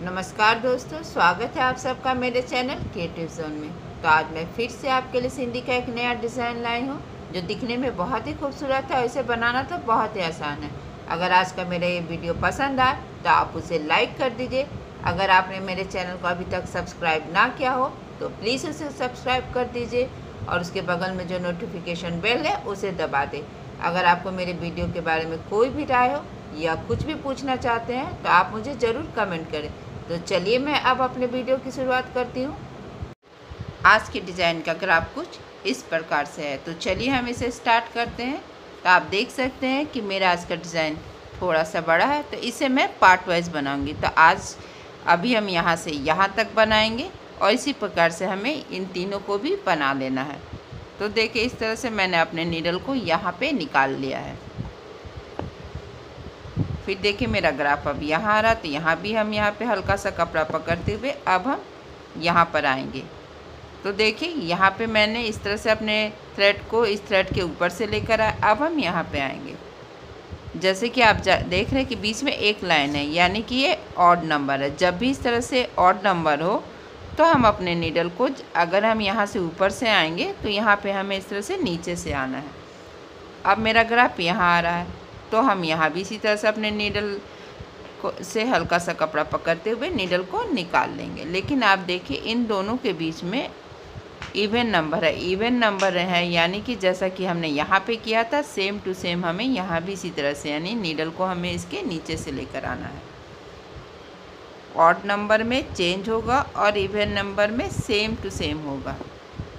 नमस्कार दोस्तों, स्वागत है आप सबका मेरे चैनल क्रिएटिव जोन में। तो आज मैं फिर से आपके लिए सिंधी का एक नया डिज़ाइन लाई हूँ जो दिखने में बहुत ही खूबसूरत है और इसे बनाना तो बहुत ही आसान है। अगर आज का मेरा ये वीडियो पसंद आए तो आप उसे लाइक कर दीजिए। अगर आपने मेरे चैनल को अभी तक सब्सक्राइब ना किया हो तो प्लीज़ उसे सब्सक्राइब कर दीजिए और उसके बगल में जो नोटिफिकेशन बेल है उसे दबा दें। अगर आपको मेरे वीडियो के बारे में कोई भी राय हो या कुछ भी पूछना चाहते हैं तो आप मुझे ज़रूर कमेंट करें। तो चलिए मैं अब अपने वीडियो की शुरुआत करती हूँ। आज के डिज़ाइन का ग्राफ कुछ इस प्रकार से है, तो चलिए हम इसे स्टार्ट करते हैं। तो आप देख सकते हैं कि मेरा आज का डिज़ाइन थोड़ा सा बड़ा है, तो इसे मैं पार्ट वाइज बनाऊंगी। तो आज अभी हम यहाँ से यहाँ तक बनाएंगे और इसी प्रकार से हमें इन तीनों को भी बना लेना है। तो देखिए, इस तरह से मैंने अपने नीडल को यहाँ पे निकाल लिया है। फिर देखिए मेरा ग्राफ अब यहाँ आ रहा, तो यहाँ भी हम यहाँ पे हल्का सा कपड़ा पकड़ते हुए अब हम यहाँ पर आएंगे। तो देखिए यहाँ पे मैंने इस तरह से अपने थ्रेड को इस थ्रेड के ऊपर से लेकर आए। अब हम यहाँ पे आएंगे। जैसे कि आप देख रहे हैं कि बीच में एक लाइन है, यानी कि ये ऑड नंबर है। जब भी इस तरह से ऑड नंबर हो तो हम अपने नीडल को, अगर हम यहाँ से ऊपर से आएंगे तो यहाँ पे हमें इस तरह से नीचे से आना है। अब मेरा ग्राफ यहाँ आ रहा है, तो हम यहाँ भी इसी तरह से अपने नीडल को से हल्का सा कपड़ा पकड़ते हुए नीडल को निकाल लेंगे। लेकिन आप देखिए इन दोनों के बीच में इवन नंबर है, इवन नंबर है, यानी कि जैसा कि हमने यहाँ पे किया था सेम टू सेम हमें यहाँ भी इसी तरह से, यानी नीडल को हमें इसके नीचे से लेकर आना है। ऑड नंबर में चेंज होगा और इवन नंबर में सेम टू सेम होगा।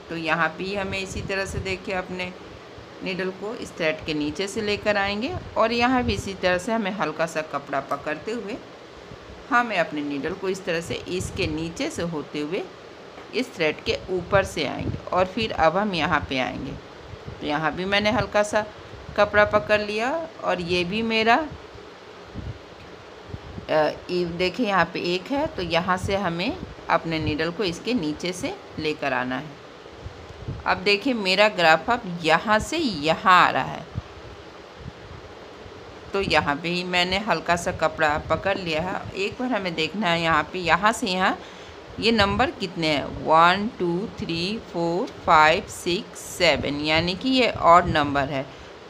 तो यहाँ भी हमें इसी तरह से देखिए अपने नीडल को इस थ्रेड के नीचे से लेकर आएंगे और यहाँ भी इसी तरह से हमें हल्का सा कपड़ा पकड़ते हुए हमें अपने नीडल को इस तरह से इसके नीचे से होते हुए इस थ्रेड के ऊपर से आएंगे और फिर अब हम यहाँ पे आएंगे। तो यहाँ भी मैंने हल्का सा कपड़ा पकड़ लिया और ये भी मेरा देखिए यहाँ पे एक है, तो यहाँ से हमें अपने नीडल को इसके नीचे से लेकर आना है। अब देखिए मेरा ग्राफ अब यहाँ से यहाँ आ रहा है, तो यहाँ पे ही मैंने हल्का सा कपड़ा पकड़ लिया है। एक बार हमें देखना है यहाँ पे, यहाँ से यहाँ ये नंबर कितने हैं, 1 2 3 4 5 6 7, यानी कि ये ऑड नंबर है।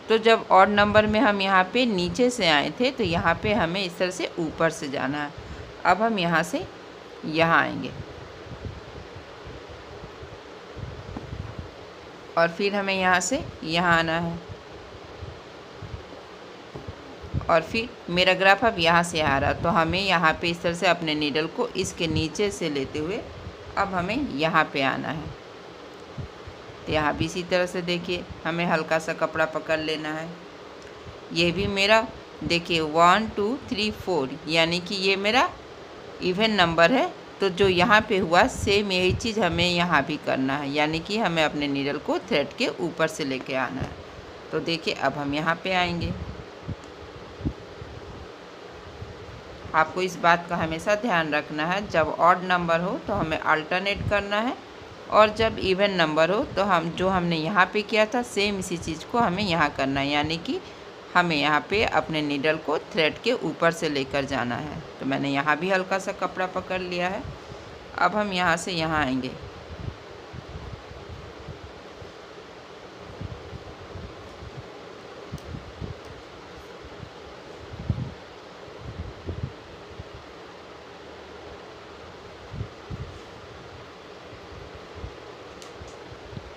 तो जब ऑड नंबर में हम यहाँ पे नीचे से आए थे तो यहाँ पे हमें इस तरह से ऊपर से जाना है। अब हम यहाँ से यहाँ आएंगे और फिर हमें यहाँ से यहाँ आना है और फिर मेरा ग्राफ अब यहाँ से आ रहा, तो हमें यहाँ पे इस तरह से अपने नीडल को इसके नीचे से लेते हुए अब हमें यहाँ पे आना है। तो यहाँ भी इसी तरह से देखिए हमें हल्का सा कपड़ा पकड़ लेना है। ये भी मेरा देखिए 1 2 3 4, यानी कि ये मेरा इवन नंबर है। तो जो यहाँ पे हुआ सेम यही चीज़ हमें यहाँ भी करना है, यानी कि हमें अपने नीडल को थ्रेड के ऊपर से लेके आना है। तो देखिए अब हम यहाँ पे आएंगे। आपको इस बात का हमेशा ध्यान रखना है, जब ऑड नंबर हो तो हमें अल्टरनेट करना है और जब इवन नंबर हो तो हम जो हमने यहाँ पे किया था सेम इसी चीज़ को हमें यहाँ करना है, यानी कि हमें यहाँ पे अपने नीडल को थ्रेड के ऊपर से लेकर जाना है। तो मैंने यहाँ भी हल्का सा कपड़ा पकड़ लिया है। अब हम यहाँ से यहाँ आएंगे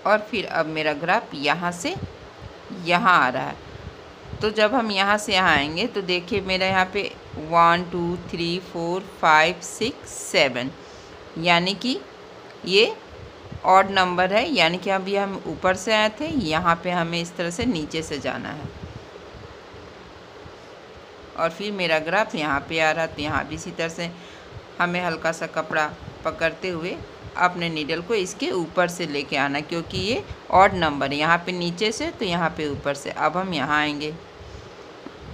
और फिर अब मेरा ग्राफ यहाँ से यहाँ आ रहा है। तो जब हम यहाँ से यहाँ आएंगे तो देखिए मेरा यहाँ पे 1 2 3 4 5 6 7, यानी कि ये ऑड नंबर है, यानी कि अभी हम ऊपर से आए थे, यहाँ पे हमें इस तरह से नीचे से जाना है और फिर मेरा ग्राफ यहाँ पे आ रहा। तो यहाँ भी इसी तरह से हमें हल्का सा कपड़ा पकड़ते हुए अपने नीडल को इसके ऊपर से लेके आना, क्योंकि ये ऑड नंबर है, यहाँ पे नीचे से तो यहाँ पे ऊपर से। अब हम यहाँ आएंगे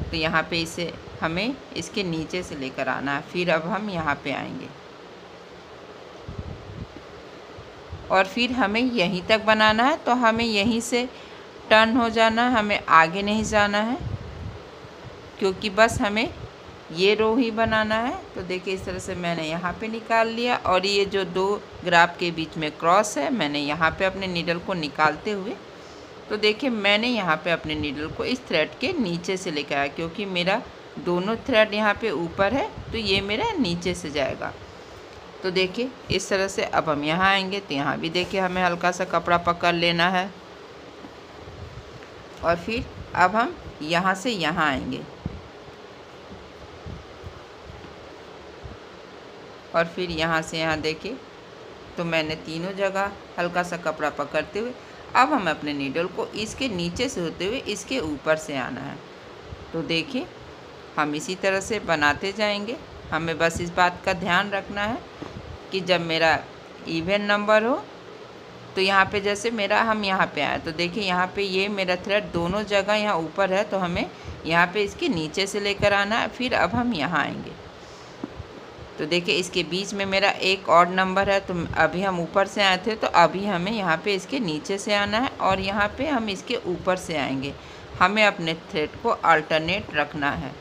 तो यहाँ पे इसे हमें इसके नीचे से लेकर आना है। फिर अब हम यहाँ पे आएंगे और फिर हमें यहीं तक बनाना है, तो हमें यहीं से टर्न हो जाना है, हमें आगे नहीं जाना है, क्योंकि बस हमें ये रो ही बनाना है। तो देखिए इस तरह से मैंने यहाँ पे निकाल लिया और ये जो 2 ग्राफ के बीच में क्रॉस है मैंने यहाँ पे अपने नीडल को निकालते हुए, तो देखिए मैंने यहाँ पे अपने नीडल को इस थ्रेड के नीचे से लेकर आया, क्योंकि मेरा दोनों थ्रेड यहाँ पे ऊपर है तो ये मेरा नीचे से जाएगा। तो देखिए इस तरह से अब हम यहाँ आएंगे तो यहाँ भी देखिए हमें हल्का सा कपड़ा पकड़ लेना है और फिर अब हम यहाँ से यहाँ आएंगे और फिर यहाँ से यहाँ देखिए तो मैंने तीनों जगह हल्का सा कपड़ा पकड़ते हुए अब हम अपने नीडल को इसके नीचे से होते हुए इसके ऊपर से आना है। तो देखिए हम इसी तरह से बनाते जाएंगे। हमें बस इस बात का ध्यान रखना है कि जब मेरा इवन नंबर हो तो यहाँ पे जैसे मेरा हम यहाँ पे आए तो देखिए यहाँ पे ये मेरा थ्रेड दोनों जगह यहाँ ऊपर है तो हमें यहाँ पे इसके नीचे से लेकर आना है। फिर अब हम यहाँ आएंगे तो देखिए इसके बीच में मेरा एक ऑड नंबर है तो अभी हम ऊपर से आए थे तो अभी हमें यहाँ पे इसके नीचे से आना है और यहाँ पे हम इसके ऊपर से आएंगे। हमें अपने थ्रेड को अल्टरनेट रखना है।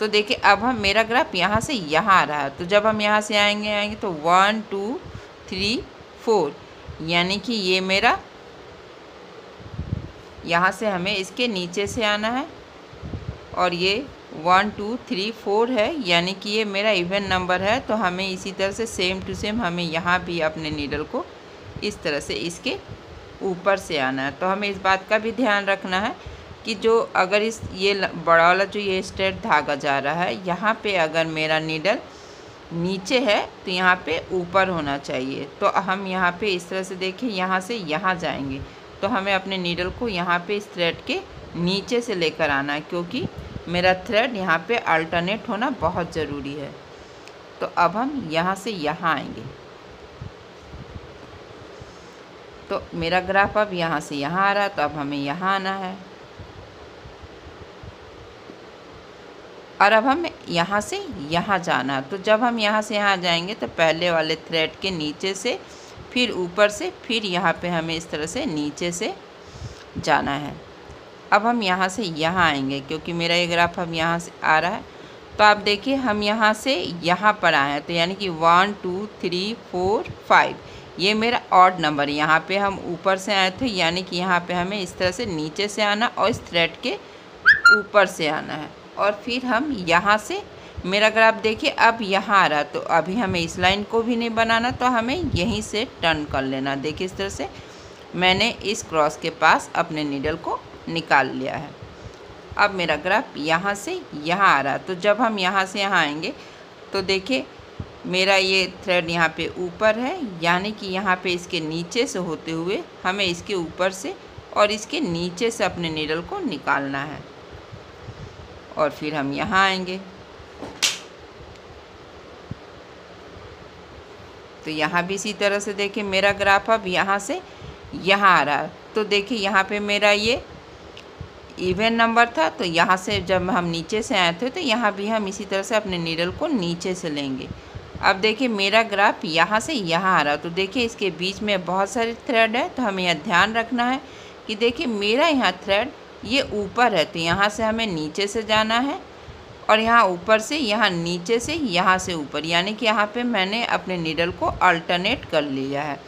तो देखिए अब हम मेरा ग्राफ यहाँ से यहाँ आ रहा है तो जब हम यहाँ से आएंगे तो 1 2 3 4 यानी कि ये मेरा यहाँ से हमें इसके नीचे से आना है और ये 1 2 3 4 है यानी कि ये मेरा इवन नंबर है। तो हमें इसी तरह से सेम टू सेम हमें यहाँ भी अपने नीडल को इस तरह से इसके ऊपर से आना है। तो हमें इस बात का भी ध्यान रखना है कि जो अगर इस ये बड़ा वाला जो ये स्ट्रेट धागा जा रहा है यहाँ पे अगर मेरा नीडल नीचे है तो यहाँ पे ऊपर होना चाहिए। तो हम यहाँ पे इस तरह से देखिए यहाँ से यहाँ जाएंगे तो हमें अपने नीडल को यहाँ पे इस थ्रेड के नीचे से लेकर आना है, क्योंकि मेरा थ्रेड यहाँ पे अल्टरनेट होना बहुत ज़रूरी है। तो अब हम यहाँ से यहाँ आएंगे तो मेरा ग्राफ अब यहाँ से यहाँ आ रहा है तो अब हमें यहाँ आना है और अब हम यहाँ से यहाँ जाना है। तो जब हम यहाँ से यहाँ जाएंगे तो पहले वाले थ्रेड के नीचे से फिर ऊपर से फिर यहाँ पे हमें इस तरह से नीचे से जाना है। अब हम यहाँ से यहाँ आएंगे क्योंकि मेरा ये ग्राफ अब यहाँ से आ रहा है। तो आप देखिए हम यहाँ से यहाँ पर आए हैं तो यानी कि 1 2 3 4 5 ये मेरा ऑड नंबर है। यहाँ पे हम ऊपर से आए थे यानी कि यहाँ पे हमें इस तरह से नीचे से आना और इस थ्रेड के ऊपर से आना है और फिर हम यहाँ से मेरा ग्राफ देखिए अब यहाँ आ रहा है तो अभी हमें इस लाइन को भी नहीं बनाना तो हमें यहीं से टर्न कर लेना। देखिए इस तरह से मैंने इस क्रॉस के पास अपने नीडल को निकाल लिया है। अब मेरा ग्राफ यहाँ से यहाँ आ रहा है तो जब हम यहाँ से यहाँ आएंगे तो देखिए मेरा ये थ्रेड यहाँ पे ऊपर है यानी कि यहाँ पे इसके नीचे से होते हुए हमें इसके ऊपर से और इसके नीचे से अपने नीडल को निकालना है और फिर हम यहाँ आएंगे तो यहाँ भी इसी तरह से देखिए मेरा ग्राफ अब यहाँ से यहाँ आ रहा है। तो देखिए यहाँ पे मेरा ये इवन नंबर था तो यहाँ से जब हम नीचे से आए थे तो यहाँ भी हम इसी तरह से अपने नीडल को नीचे से लेंगे। अब देखिए मेरा ग्राफ यहाँ से यहाँ आ रहा है तो देखिए इसके बीच में बहुत सारे थ्रेड है तो हमें यह ध्यान रखना है कि देखिए मेरा यहाँ थ्रेड ये ऊपर है तो यहाँ से हमें नीचे से जाना है और यहाँ ऊपर से यहाँ नीचे से यहाँ से ऊपर यानी कि यहाँ पे मैंने अपने नीडल को अल्टरनेट कर लिया है।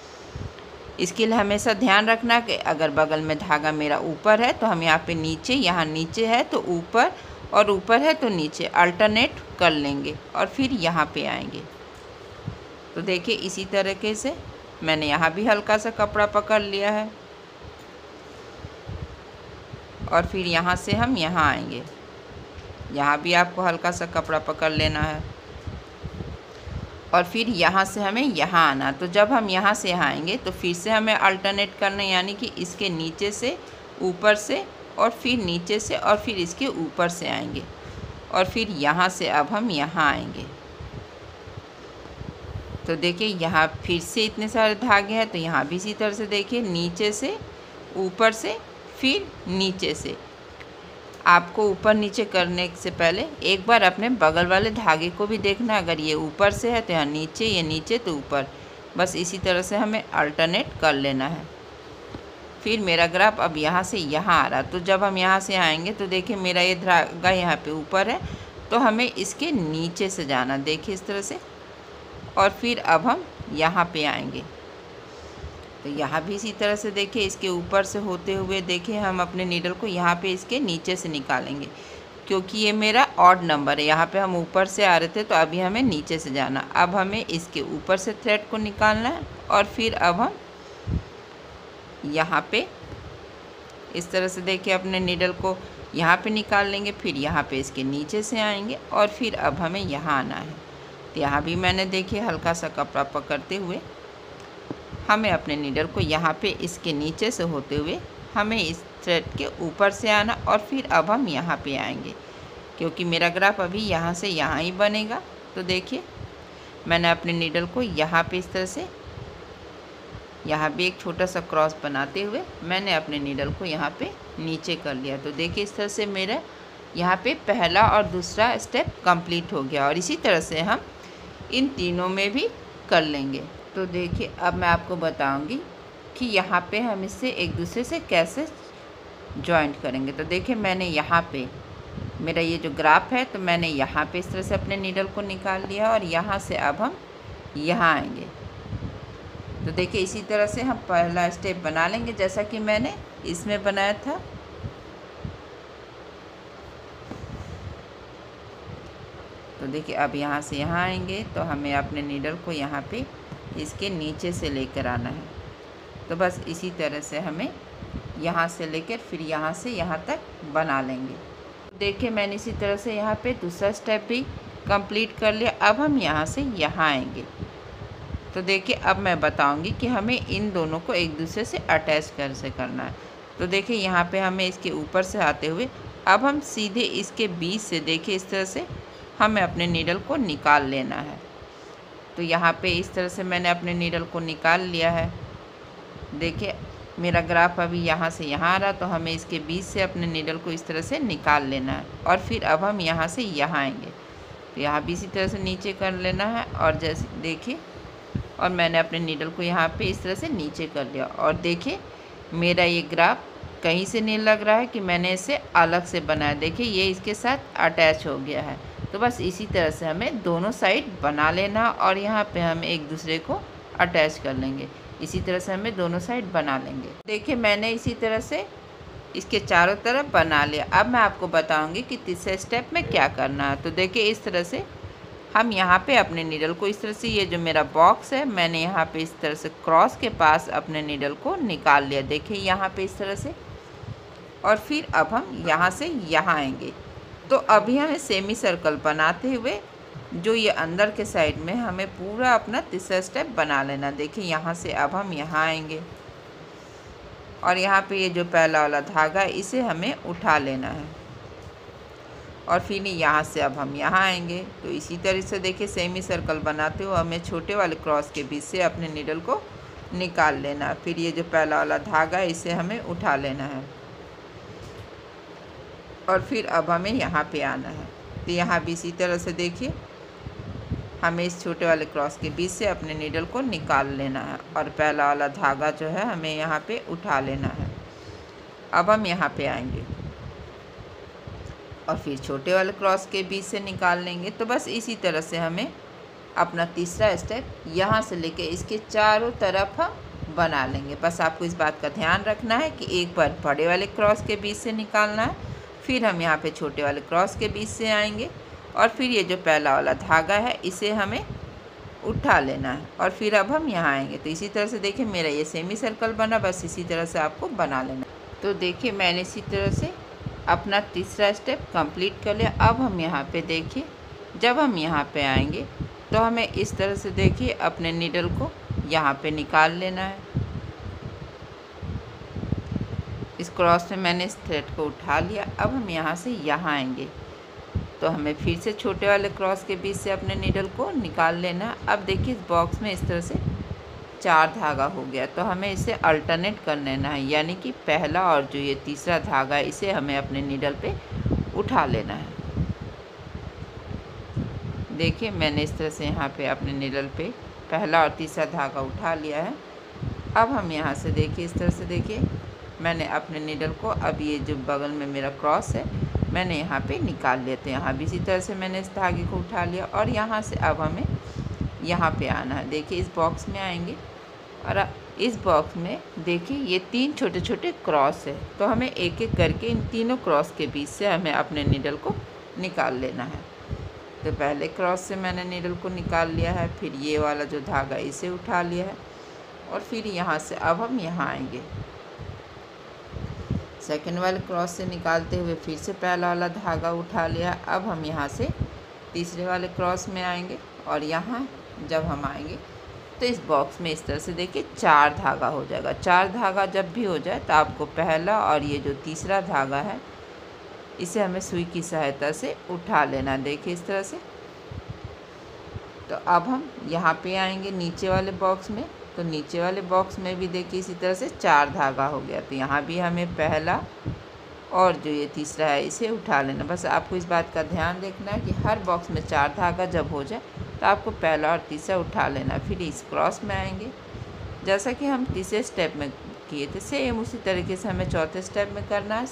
इसके लिए हमेशा ध्यान रखना कि अगर बगल में धागा मेरा ऊपर है तो हम यहाँ पे नीचे, यहाँ नीचे है तो ऊपर और ऊपर है तो नीचे अल्टरनेट कर लेंगे और फिर यहाँ पे आएंगे। तो देखिए इसी तरीके से मैंने यहाँ भी हल्का सा कपड़ा पकड़ लिया है और फिर यहाँ से हम यहाँ आएंगे। यहाँ भी आपको हल्का सा कपड़ा पकड़ लेना है और फिर यहाँ से हमें यहाँ आना। तो जब हम यहाँ से यहाँ आएंगे तो फिर से हमें अल्टरनेट करना यानी कि इसके नीचे से ऊपर से और फिर नीचे से और फिर इसके ऊपर से आएंगे और फिर यहाँ से अब हम यहाँ आएंगे। तो देखिए यहाँ फिर से इतने सारे धागे हैं तो यहाँ भी इसी तरह से देखिए नीचे से ऊपर से फिर नीचे से। आपको ऊपर नीचे करने से पहले एक बार अपने बगल वाले धागे को भी देखना, अगर ये ऊपर से है तो यहाँ नीचे, ये नीचे तो ऊपर, बस इसी तरह से हमें अल्टरनेट कर लेना है। फिर मेरा ग्राफ अब यहाँ से यहाँ आ रहा तो जब हम यहाँ से आएंगे तो देखिए मेरा ये धागा यहाँ पे ऊपर है तो हमें इसके नीचे से जाना, देखिए इस तरह से। और फिर अब हम यहाँ पे आएंगे, तो यहाँ भी इसी तरह से देखिए इसके ऊपर से होते हुए देखिए हम अपने नीडल को यहाँ पे इसके नीचे से निकालेंगे, क्योंकि ये मेरा ऑड नंबर है। यहाँ पे हम ऊपर से आ रहे थे तो अभी हमें नीचे से जाना। अब हमें इसके ऊपर से थ्रेड को निकालना है और फिर अब हम यहाँ पे इस तरह से देखिए अपने नीडल को यहाँ पे निकाल लेंगे, फिर यहाँ पे इसके नीचे से आएंगे और फिर अब हमें यहाँ आना है। तो यहाँ भी मैंने देखिए हल्का सा कपड़ा पकड़ते हुए हमें अपने नीडल को यहाँ पे इसके नीचे से होते हुए हमें इस थ्रेड के ऊपर से आना और फिर अब हम यहाँ पे आएंगे, क्योंकि मेरा ग्राफ अभी यहाँ से यहाँ ही बनेगा। तो देखिए मैंने अपने नीडल को यहाँ पे इस तरह से यहाँ भी एक छोटा सा क्रॉस बनाते हुए मैंने अपने नीडल को यहाँ पे नीचे कर लिया। तो देखिए इस तरह से मेरा यहाँ पे पहला और दूसरा स्टेप कंप्लीट हो गया, और इसी तरह से हम इन तीनों में भी कर लेंगे। तो देखिए अब मैं आपको बताऊंगी कि यहाँ पे हम इससे एक दूसरे से कैसे जॉइंट करेंगे। तो देखिए मैंने यहाँ पे मेरा ये जो ग्राफ है, तो मैंने यहाँ पे इस तरह से अपने नीडल को निकाल लिया और यहाँ से अब हम यहाँ आएंगे। तो देखिए इसी तरह से हम पहला स्टेप बना लेंगे जैसा कि मैंने इसमें बनाया था। तो देखिए अब यहाँ से यहाँ आएंगे तो हमें अपने नीडल को यहाँ पे इसके नीचे से लेकर आना है। तो बस इसी तरह से हमें यहाँ से लेकर फिर यहाँ से यहाँ तक बना लेंगे। देखिए मैंने इसी तरह से यहाँ पे दूसरा स्टेप भी कंप्लीट कर लिया। अब हम यहाँ से यहाँ आएंगे। तो देखिए अब मैं बताऊंगी कि हमें इन दोनों को एक दूसरे से अटैच कैसे करना है। तो देखिए यहाँ पे हमें इसके ऊपर से आते हुए अब हम सीधे इसके बीच से देखिए इस तरह से हमें अपने नीडल को निकाल लेना है। तो यहाँ पे इस तरह से मैंने अपने नीडल को निकाल लिया है। देखिए मेरा ग्राफ अभी यहाँ से यहाँ आ रहा, तो हमें इसके बीच से अपने नीडल को इस तरह से निकाल लेना है और फिर अब हम यहाँ से यहाँ आएंगे। तो यहाँ भी इसी तरह से नीचे कर लेना है और जैसे देखिए, और मैंने अपने नीडल को यहाँ पे इस तरह से नीचे कर लिया। और देखिए मेरा ये ग्राफ कहीं से नहीं लग रहा है कि मैंने इसे अलग से बनाया। देखिए ये इसके साथ अटैच हो गया है। तो बस इसी तरह से हमें दोनों साइड बना लेना और यहाँ पे हम एक दूसरे को अटैच कर लेंगे। इसी तरह से हमें दोनों साइड बना लेंगे। देखिए मैंने इसी तरह से इसके चारों तरफ बना लिया। अब मैं आपको बताऊंगी कि तीसरे स्टेप में क्या करना है। तो देखिए इस तरह से हम यहाँ पे अपने नीडल को इस तरह से, ये जो मेरा बॉक्स है मैंने यहाँ पे इस तरह से क्रॉस के पास अपने नीडल को निकाल लिया। देखिए यहाँ पे इस तरह से, और फिर अब हम यहाँ से यहाँ आएंगे। तो अभी हमें सेमी सर्कल बनाते हुए जो ये अंदर के साइड में हमें पूरा अपना तीसरा स्टेप बना लेना। देखिए यहाँ से अब हम यहाँ आएंगे और यहाँ पे ये जो पहला वाला धागा है इसे हमें उठा लेना है और फिर यहाँ से अब हम यहाँ आएंगे। तो इसी तरह से देखिए सेमी सर्कल बनाते हुए हमें छोटे वाले क्रॉस के बीच से अपने नीडल को निकाल लेना है। फिर ये जो पहला वाला धागा है इसे हमें उठा लेना है और फिर अब हमें यहाँ पे आना है। तो यहाँ भी इसी तरह से देखिए हमें इस छोटे वाले क्रॉस के बीच से अपने नीडल को निकाल लेना है और पहला वाला धागा जो है हमें यहाँ पे उठा लेना है। अब हम यहाँ पे आएंगे और फिर छोटे वाले क्रॉस के बीच से निकाल लेंगे। तो बस इसी तरह से हमें अपना तीसरा स्टेप यहाँ से लेके इसके चारों तरफ हम बना लेंगे। बस आपको इस बात का ध्यान रखना है कि एक बार बड़े वाले क्रॉस के बीच से निकालना है, फिर हम यहाँ पे छोटे वाले क्रॉस के बीच से आएंगे और फिर ये जो पहला वाला धागा है इसे हमें उठा लेना है और फिर अब हम यहाँ आएंगे। तो इसी तरह से देखिए मेरा ये सेमी सर्कल बना, बस इसी तरह से आपको बना लेना। तो देखिए मैंने इसी तरह से अपना तीसरा स्टेप कंप्लीट कर लिया। अब हम यहाँ पे देखिए, जब हम यहाँ पे आएंगे तो हमें इस तरह से देखिए अपने नीडल को यहाँ पे निकाल लेना है। इस क्रॉस में मैंने इस थ्रेड को उठा लिया। अब हम यहाँ से यहाँ आएंगे तो हमें फिर से छोटे वाले क्रॉस के बीच से अपने नीडल को निकाल लेना है। अब देखिए इस बॉक्स में इस तरह से 4 धागा हो गया, तो हमें इसे अल्टरनेट कर लेना है, यानी कि पहला और जो ये तीसरा धागा है इसे हमें अपने नीडल पे उठा लेना है। देखिए मैंने इस तरह से यहाँ पे अपने नीडल पे पहला और तीसरा धागा उठा लिया है। अब हम यहाँ से देखिए इस तरह से देखिए मैंने अपने नीडल को, अब ये जो बगल में मेरा क्रॉस है मैंने यहाँ पे निकाल लिया। तो यहाँ भी इसी तरह से मैंने इस धागे को उठा लिया और यहाँ से अब हमें यहाँ पे आना है। देखिए इस बॉक्स में आएंगे और इस बॉक्स में देखिए ये 3 छोटे छोटे क्रॉस है, तो हमें एक एक करके इन तीनों क्रॉस के बीच से हमें अपने नीडल को निकाल लेना है। तो पहले क्रॉस से मैंने नीडल को निकाल लिया है, फिर ये वाला जो धागा इसे उठा लिया है और फिर यहाँ से अब हम यहाँ आएंगे। सेकंड वाले क्रॉस से निकालते हुए फिर से पहला वाला धागा उठा लिया। अब हम यहाँ से तीसरे वाले क्रॉस में आएंगे और यहाँ जब हम आएंगे तो इस बॉक्स में इस तरह से देखिए 4 धागा हो जाएगा। 4 धागा जब भी हो जाए तो आपको पहला और ये जो तीसरा धागा है इसे हमें सुई की सहायता से उठा लेना। देखिए इस तरह से। तो अब हम यहाँ पे आएंगे नीचे वाले बॉक्स में, तो नीचे वाले बॉक्स में भी देखिए इसी तरह से 4 धागा हो गया। तो यहाँ भी हमें पहला और जो ये तीसरा है इसे उठा लेना। बस आपको इस बात का ध्यान देखना है कि हर बॉक्स में 4 धागा जब हो जाए तो आपको पहला और तीसरा उठा लेना। फिर इस क्रॉस में आएंगे, जैसा कि हम तीसरे स्टेप में किए थे सेम उसी तरीके से हमें चौथे स्टेप में करना है।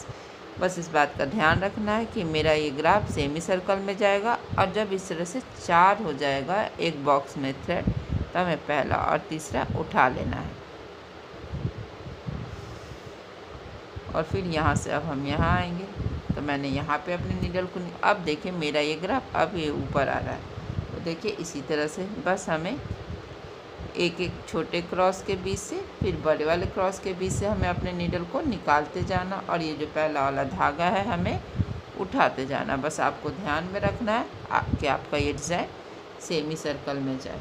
बस इस बात का ध्यान रखना है कि मेरा ये ग्राफ सेमी सर्कल में जाएगा और जब इस तरह से 4 हो जाएगा एक बॉक्स में थ्रेड तो हमें पहला और तीसरा उठा लेना है। और फिर यहाँ से अब हम यहाँ आएंगे, तो मैंने यहाँ पे अपने नीडल को अब देखिए मेरा ये ग्राफ अब ये ऊपर आ रहा है। तो देखिए इसी तरह से बस हमें एक एक छोटे क्रॉस के बीच से फिर बड़े वाले क्रॉस के बीच से हमें अपने नीडल को निकालते जाना और ये जो पहला वाला धागा है हमें उठाते जाना। बस आपको ध्यान में रखना है कि आपका ये डिज़ाइन सेमी सर्कल में जाए।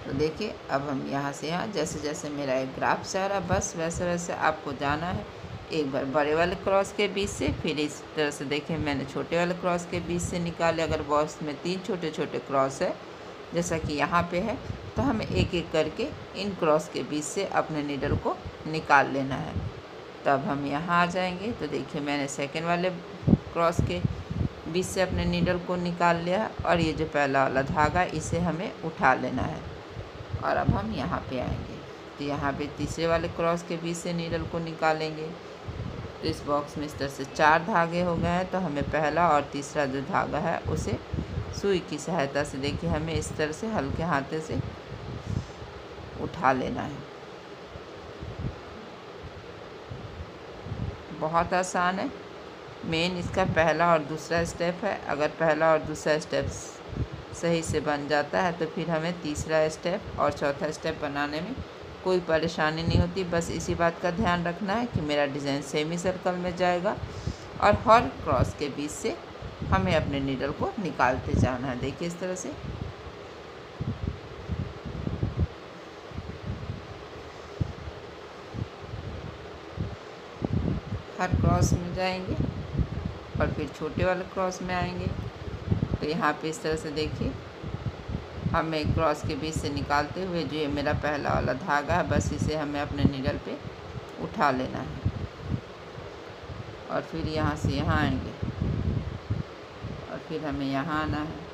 तो देखिए अब हम यहाँ से यहाँ जैसे जैसे मेरा एक ग्राफ से आ रहा है बस वैसे वैसे आपको जाना है। एक बार बड़े वाले क्रॉस के बीच से फिर इस तरह से देखिए मैंने छोटे वाले क्रॉस के बीच से निकाले। अगर बॉक्स में 3 छोटे छोटे क्रॉस है जैसा कि यहाँ पे है तो हमें एक एक करके इन क्रॉस के बीच से अपने नीडल को निकाल लेना है। तब हम यहाँ आ जाएंगे। तो देखिए मैंने सेकंड वाले क्रॉस के बीच से अपने नीडल को निकाल लिया और ये जो पहला वाला धागा इसे हमें उठा लेना है। और अब हम यहाँ पे आएंगे, तो यहाँ पे तीसरे वाले क्रॉस के बीच से नीडल को निकालेंगे। तो इस बॉक्स में इस तरह से 4 धागे हो गए हैं, तो हमें पहला और तीसरा जो धागा है उसे सुई की सहायता से देखिए हमें इस तरह से हल्के हाथे से उठा लेना है। बहुत आसान है। मेन इसका पहला और दूसरा स्टेप है। अगर पहला और दूसरा स्टेप सही से बन जाता है तो फिर हमें तीसरा स्टेप और चौथा स्टेप बनाने में कोई परेशानी नहीं होती। बस इसी बात का ध्यान रखना है कि मेरा डिज़ाइन सेमी सर्कल में जाएगा और हर क्रॉस के बीच से हमें अपने नीडल को निकालते जाना है। देखिए इस तरह से। हर क्रॉस में जाएंगे और फिर छोटे वाले क्रॉस में आएंगे। तो यहाँ पे इस तरह से देखिए हमें क्रॉस के बीच से निकालते हुए जो ये मेरा पहला वाला धागा है बस इसे हमें अपने नीडल पे उठा लेना है और फिर यहाँ से यहाँ आएंगे और फिर हमें यहाँ आना है।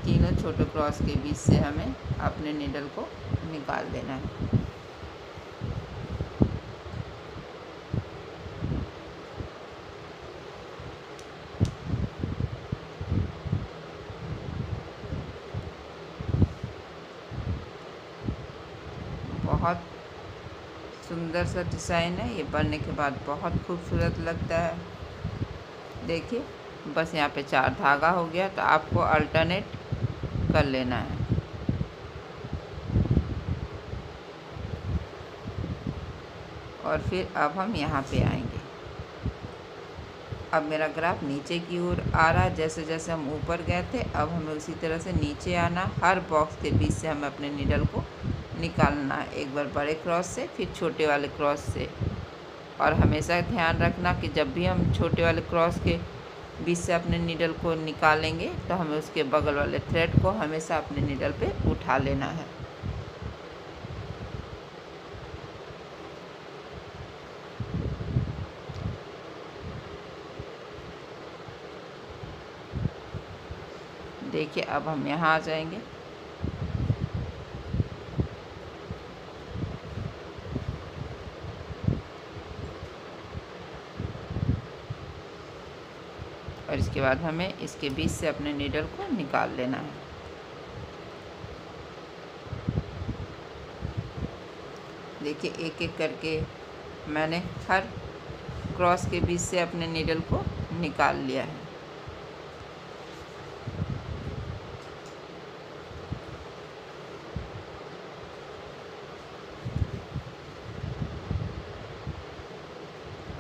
तीनों छोटे क्रॉस के बीच से हमें अपने नीडल को निकाल देना है। बहुत सुंदर सा डिज़ाइन है। ये बनने के बाद बहुत खूबसूरत लगता है। देखिए बस यहाँ पे 4 धागा हो गया, तो आपको अल्टरनेट कर लेना है। और फिर अब हम यहाँ पे आएंगे। अब मेरा ग्राफ नीचे की ओर आ रहा है। जैसे जैसे हम ऊपर गए थे अब हमें उसी तरह से नीचे आना। हर बॉक्स के बीच से हमें अपने नीडल को निकालना है। एक बार बड़े क्रॉस से फिर छोटे वाले क्रॉस से। और हमेशा ध्यान रखना कि जब भी हम छोटे वाले क्रॉस के बीच से अपने नीडल को निकालेंगे तो हमें उसके बगल वाले थ्रेड को हमेशा अपने नीडल पे उठा लेना है। देखिए अब हम यहाँ आ जाएंगे और इसके बाद हमें इसके बीच से अपने नीडल को निकाल लेना है। देखिए एक एक करके मैंने हर क्रॉस के बीच से अपने नीडल को निकाल लिया है।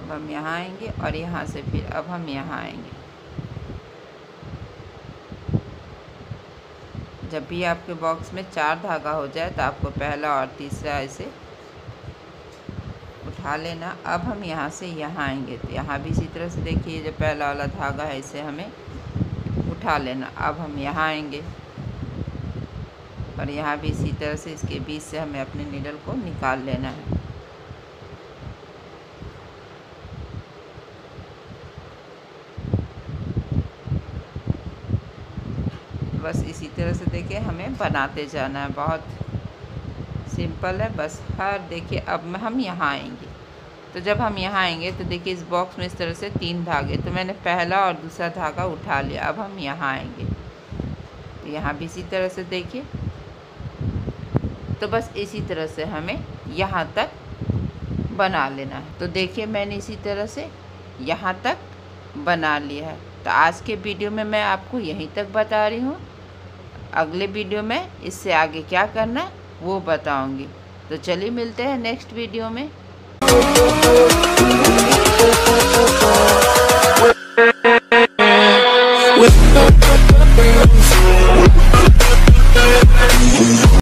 अब हम यहाँ आएंगे और यहाँ से फिर अब हम यहाँ आएंगे। जब भी आपके बॉक्स में 4 धागा हो जाए तो आपको पहला और तीसरा ऐसे उठा लेना। अब हम यहाँ से यहाँ आएंगे तो यहाँ भी इसी तरह से देखिए जो पहला वाला धागा है इसे हमें उठा लेना। अब हम यहाँ आएंगे और यहाँ भी इसी तरह से इसके बीच से हमें अपने नीडल को निकाल लेना है। बस इसी तरह से देखिए हमें बनाते जाना है, बहुत सिंपल है। बस हर देखिए अब हम यहाँ आएंगे तो जब हम यहाँ आएंगे तो देखिए इस बॉक्स में इस तरह से 3 धागे, तो मैंने पहला और दूसरा धागा उठा लिया। अब हम यहाँ आएंगे तो यहाँ भी इसी तरह से देखिए, तो बस इसी तरह से हमें यहाँ तक बना लेना है। तो देखिए मैंने इसी तरह से यहाँ तक बना लिया है। तो आज के वीडियो में मैं आपको यहीं तक बता रही हूँ, अगले वीडियो में इससे आगे क्या करना है वो बताऊँगी। तो चलिए मिलते हैं नेक्स्ट वीडियो में।